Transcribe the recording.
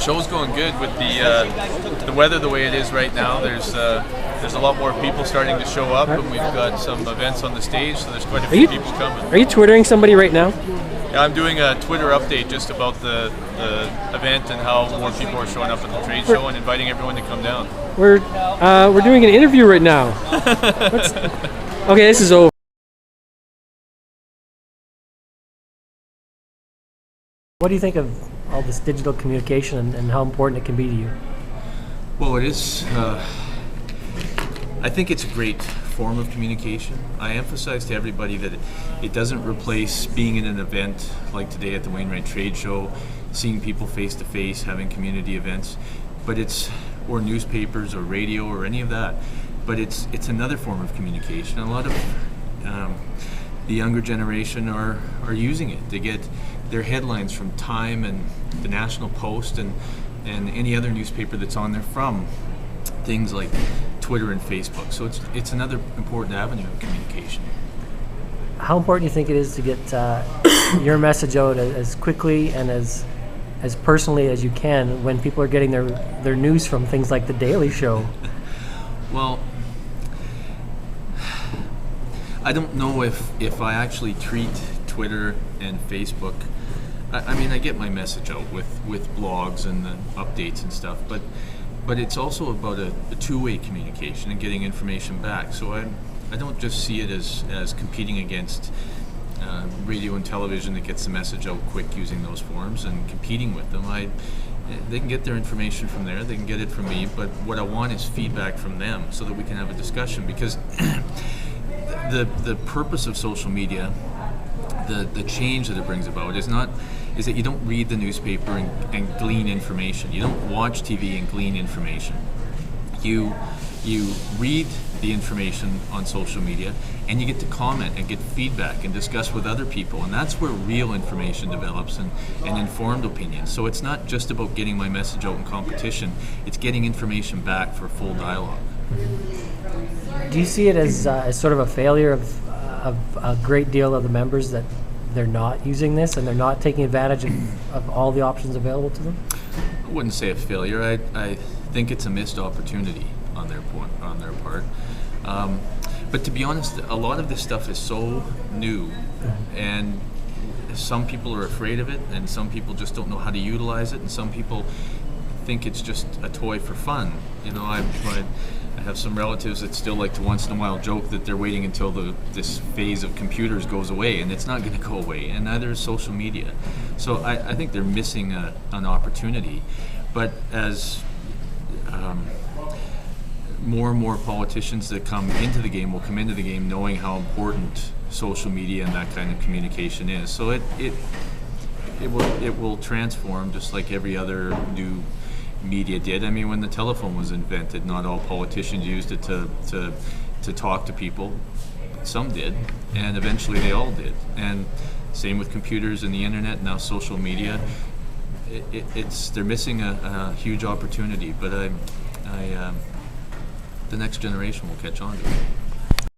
Show's going good with the weather the way it is right now. There's a lot more people starting to show up, and we've got some events on the stage, so there's quite a few people coming. Are you Twittering somebody right now? Yeah, I'm doing a Twitter update just about the event and how more people are showing up at the trade show and inviting everyone to come down. We're doing an interview right now. Okay, this is over. What do you think of all this digital communication and how important it can be to you? Well, it is. I think it's a great form of communication. I emphasize to everybody that it doesn't replace being in an event like today at the Wainwright Trade Show, seeing people face to face, having community events, or newspapers or radio or any of that. But it's another form of communication. A lot of the younger generation are using it. They get their headlines from Time and the National Post and any other newspaper that's on there from things like Twitter and Facebook. So it's another important avenue of communication. How important do you think it is to get your message out as quickly and as personally as you can when people are getting their news from things like The Daily Show? Well, I don't know if I actually treat Twitter and Facebook. I mean, I get my message out with blogs and the updates and stuff, but it's also about a two-way communication and getting information back. So I don't just see it as competing against radio and television that gets the message out quick using those forums and competing with them. They can get their information from there, they can get it from me, but what I want is feedback from them so that we can have a discussion, because the purpose of social media, the change that it brings about is that you don't read the newspaper and glean information. You don't watch TV and glean information. You read the information on social media and you get to comment and get feedback and discuss with other people, and that's where real information develops and informed opinion. So it's not just about getting my message out in competition, it's getting information back for full dialogue. Do you see it as sort of a failure of a great deal of the members that they're not using this and they're not taking advantage of all the options available to them? I wouldn't say a failure. I think it's a missed opportunity on their part. But to be honest, a lot of this stuff is so new, and some people are afraid of it, and some people just don't know how to utilize it, and some people think it's just a toy for fun. You know, I have some relatives that still like to once in a while joke that they're waiting until this phase of computers goes away, and it's not going to go away, and neither is social media. So I think they're missing an opportunity. But as more and more politicians that come into the game will come into the game knowing how important social media and that kind of communication is. So it will transform just like every other new media did. I mean, when the telephone was invented, not all politicians used it to talk to people. Some did, and eventually they all did. And same with computers and the internet, now social media. They're missing a huge opportunity, but the next generation will catch on to it.